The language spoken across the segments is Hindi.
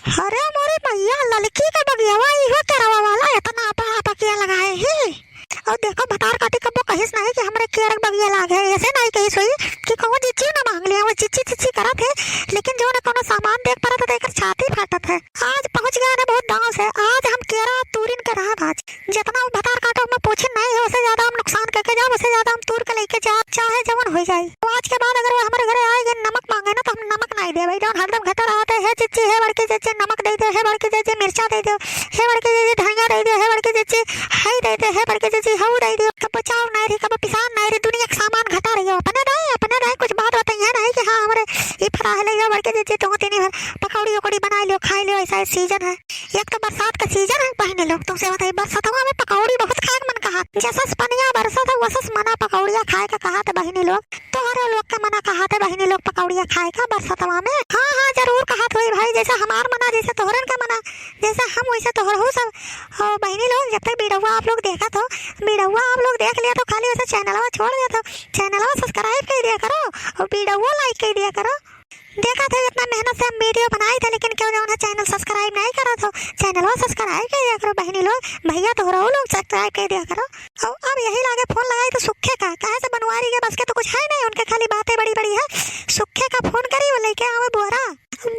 अरे मोरे भैया लड़की का बगियावा इहो करवा वाला इतना पकिया लगाए है। और देखो भतार काटी कबो कहिस नहीं कि हमरे केरक बगिया लागे, ऐसे नहीं कहिस हुई कि कहूं चिच्ची ना मांग लिया, वो चिच्ची चिच्ची करत है। लेकिन जो ने कोनो सामान देख पड़ा तो देखकर छाती फाटत है। आज पहुंच गया ने बहुत गांव से, आज हम केरा तूरिन के रहा आज जितना भतार काटो में पूछे नहीं है उससे ज्यादा हम नुकसान करके जाओ, उससे ज्यादा हम तूर के लेके जा चाहे जवन हो जाए। तो आज के बाद अगर वो हमारे घरे आएगा नमक मांगे ना तो हम नमक नहीं दे भाई। जौन हरदम घटा रहते है चिच्ची है बड़की चिच्ची नमक दे दे है, बड़की चिच्ची मिर्चा दे दो है, बड़की चिच्ची धनिया दे दे है, बड़की चिच्ची है दे दे है, बड़की चिच्ची हऊ दे दो। कब बचाओ नहीं रही कब पिसान नहीं रही, दुनिया का सामान घटा रही हो अपने नहीं कुछ बात बताइए नहीं कि हाँ हमारे ये फरा है ले जाओ बड़के चिच्ची तो तीन भर पकौड़ी उकौड़ी बना लो खा लो। ऐसा सीजन है, एक तो बरसात का सीजन है बहने लोग। तुमसे बताइए बरसात में पकौड़ी बहुत खाए मन कहा, जैसा पनिया बरसात है वैसा मना पकौड़िया खाए का कहा था बहने लोग। तोहरे लोग का मना कहा था बहने लोग पकौड़िया खाए का बरसातवा में। हाँ हाँ जरूर कहा था भाई, जैसा हमार मना जैसे तोहरन का मना जैसा हम वैसे तोहर हो सब। और बहने लोग जब तक वीडियो आप लोग देखा तो वीडियो आप लोग देख लिया तो खाली वैसे चैनलवा छोड़ दिया तो चैनलवा सब्सक्राइब कर दिया करो और वीडियो लाइक कर दिया करो। देखा था इतना मेहनत से हम वीडियो बनाए थे लेकिन क्यों जो चैनल सब्सक्राइब नहीं करा था, चैनल सब्सक्राइब कर दिया करो बहनी लोग, भैया तो रहो लोग सब्सक्राइब कर दिया करो। और अब यही लागे फोन लगाई तो सुखे का कहे से बनवारी के बस के तो कुछ है नहीं, उनके खाली बातें बड़ी बड़ी है। सुखे का फोन करी वो लेके आवे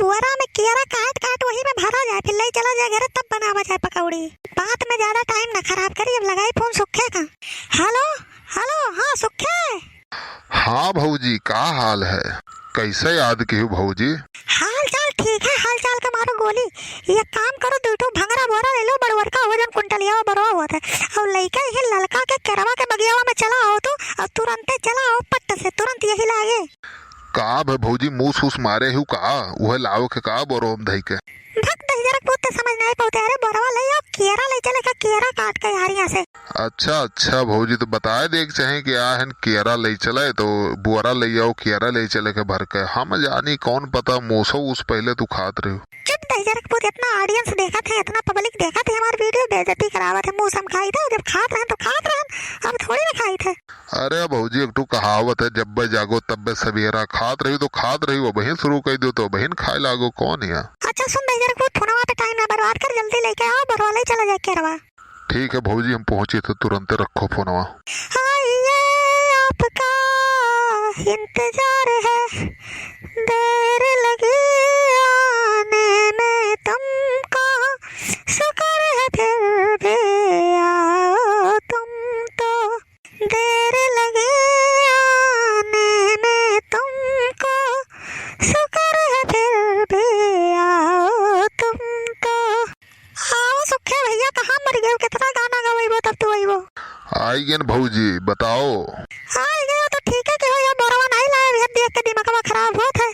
बुआरा में केरा काट काट वही में भरा जाए फिर ले चला जाए घर तब बनावा जाए पकौड़ी। बात में ज्यादा टाइम न खराब करी, अब लगाई फोन सुखे का। हेलो हेलो हाँ सुखे। हाँ भौजी का हाल है, कैसे याद की हो भौजी? हाल चाल ठीक है, हाल चाल का मारो गोली। ये काम करो दूठो भंगरा बोरा ले लो बड़वर का वजन कुंटलिया बरवा हुआ था और लइका ये ललका के केरवा के बगियावा में चला आओ तो और तुरंत चला आओ पट्ट से तुरंत यही लागे। का भौजी मुँह सूस मारे हूँ का वह लाओ के का बोरोम धई के भक्त जरा बहुत समझ नहीं पाते। अरे बरवा ले आओ केरा ले चले का केरा काट के यार यहाँ से। अच्छा भौजी तो बताए देख चाहे कि आ है केरा ले चले तो बुआरा ले आओ केरा ले चले के भर के। हम जानी कौन पता मोसो उस पहले तू खात रही। चुप जरा बहुत इतना ऑडियंस देखा थे इतना पब्लिक देखा थे हमारे वीडियो बेइज्जती करावा थे मुंह सम खाई थे जब खात रहे तो खात रहे अब थोड़ी ना खाई थे। अरे भौजी एक तो कहावत है जब जागो तब सवेरा, खात रही तो खात रही वो बहन शुरू कर दो तो बहन खाए लागो कौन है। अच्छा सुन जरा बहुत फोनवा पे टाइम ना बर्बाद कर, जल्दी लेके आओ बरवा ले चला जाए केरवा। ठीक है भौजी हम पहुंचे तो तुरंत रखो फोनवा। आपका इंतजार है देर लगी आने में तुमको, शुक्र है फिर भी आओ तुम तो, देर लगी आने में तुमको, शुक्र है फिर भी आओ तुम तो। आओ सुखे भैया कहाँ मर गए, कितना गाना गवाई तब तो वो आई गए भौजी बताओ। आई गए तो ठीक है कि हो या बरवा नहीं लाए देख के दिमाग खराब होत है।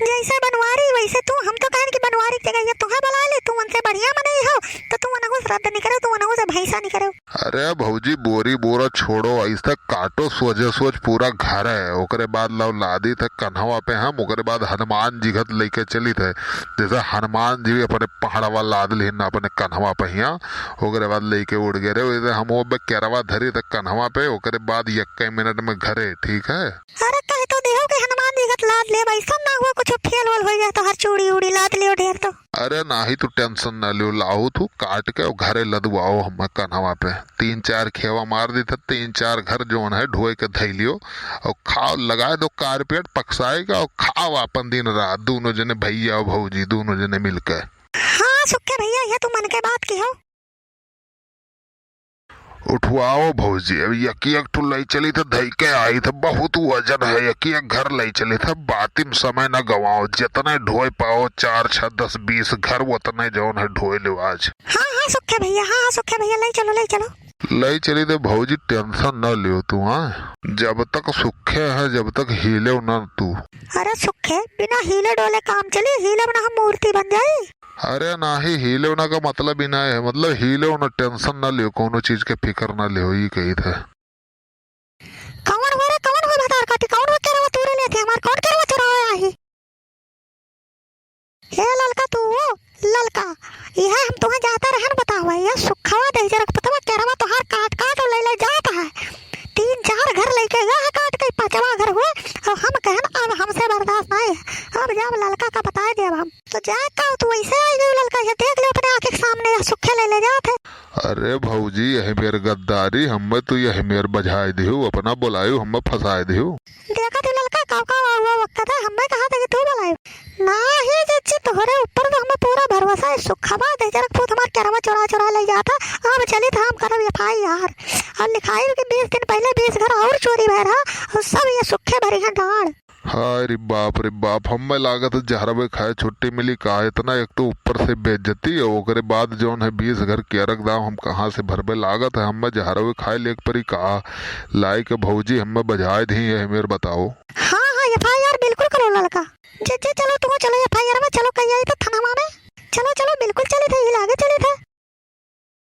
जैसे बनवारी वैसे तू, हम तो कहन कि बनवारी की जगह ये तुम्हें बुला ले, तू उनसे बढ़िया मने हो तो तू अनहु श्राद्ध नहीं करो, तू अनहु से भैंसा नहीं करो। अरे भौजी बोरी बोरा छोड़ो ऐसा काटो सोच पूरा घर है ओकरे बाद लाओ लादी थे कन्हवा पे हम ओकरे बाद हनुमान जी घत लेके चली थे जैसे हनुमान जी अपने पहाड़वा लाद ली ना अपने कन्हवा पहिया ओकरे बाद लेके उड़ गए रे वैसे हम वो केरवा धरी थे कन्हवा पे ओकरे बाद 1 मिनट में घरे। ठीक है अरे कह तो देखो कि हनुमान जी घत लाद ले ऐसा ना हुआ कुछ फेल वोल हो जाए तो हर चूड़ी उड़ी लाद लियो ढेर तो। अरे ना ही तू टेंशन न लियो लाओ तू काट के और घरे लदवाओ हम कन्हवा पे 3-4 खेवा मार दी था 3-4 घर जो है ढोए के धई लियो और खाओ लगाए दो कारपेट पकसाएगा और खाओ अपन दिन रात दोनों जने भैया और भौजी दोनों जने मिलकर। हाँ सुखे भैया ये तू मन के बात की हो। उठवाओ भौजी अब एक ठू लई चली तो धई के आई था बहुत वजन है एक घर लई चली था बाती में समय न गवाओ जितने ढोए पाओ 4, 6, 10, 20 घर उतने जौन है ढोए लो आज। हाँ हाँ सुखे भैया, हाँ सुखे भैया ले चलो लई चली तो भौजी टेंशन न लियो तू। हाँ जब तक सुखे है जब तक हिले न तू। अरे सुखे बिना हिले डोले काम चले, हिले बिना हम मूर्ति बन जाए। अरे ना ही हिले होना का मतलब ही ना है, मतलब हिले होना टेंशन ना लियो कोनो चीज के फिक्र ना लियो ये कही थे। कौन हो भतार काटी कौन हो केरवा तूरे लेते हमार कौन केरवा चुराया है। हे ललका तू वो ललका यह हम तुम्हें जाता रहन बताओ ये सुखावा दे जरा पता केरवा तो हर काट और ले जाता है 3-4 घर लेके गया है काट के 5वां घर हुए और हम कहन अब हमसे बर्दाश्त नहीं है। अब जब ललका का बताए जब हम तो जाता तू ऐसे आई गई अरे भौजी यही मेर गद्दारी हमें तो यही मेर बजाय दिहू अपना बुलायू हमें फंसाए दिहू। देखा तू लड़का काका हुआ वक्त था हमें कहा था कि तू बुलाए ना ही जिच्ची तोहरे ऊपर तो हमें पूरा भरोसा है सुखबा दे जरा खुद हमार करवा चोरा चोरा ले जाता अब चली था हम करब FIR और लिखाई कि 20 दिन पहले 20 घर और चोरी भय रहा और सब ये सुखे भरी है डांड। हाय रे बाप हमें लागत जहरवे खाए छुट्टी मिली का इतना एक तो ऊपर से बेइज्जती है ओकरे बाद जौन है 20 घर केरक दाम हम कहाँ से भरबे लागत है हमें जहरवे खाए लेक परी कहा लाई के भौजी हमें बजाए दी है मेरे बताओ। हाँ हाँ FIR बिल्कुल करो लड़का जे चलो तुम चलो FIR में चलो कहीं आई तो थाना में चलो चलो बिल्कुल चले थे लागे चले थे।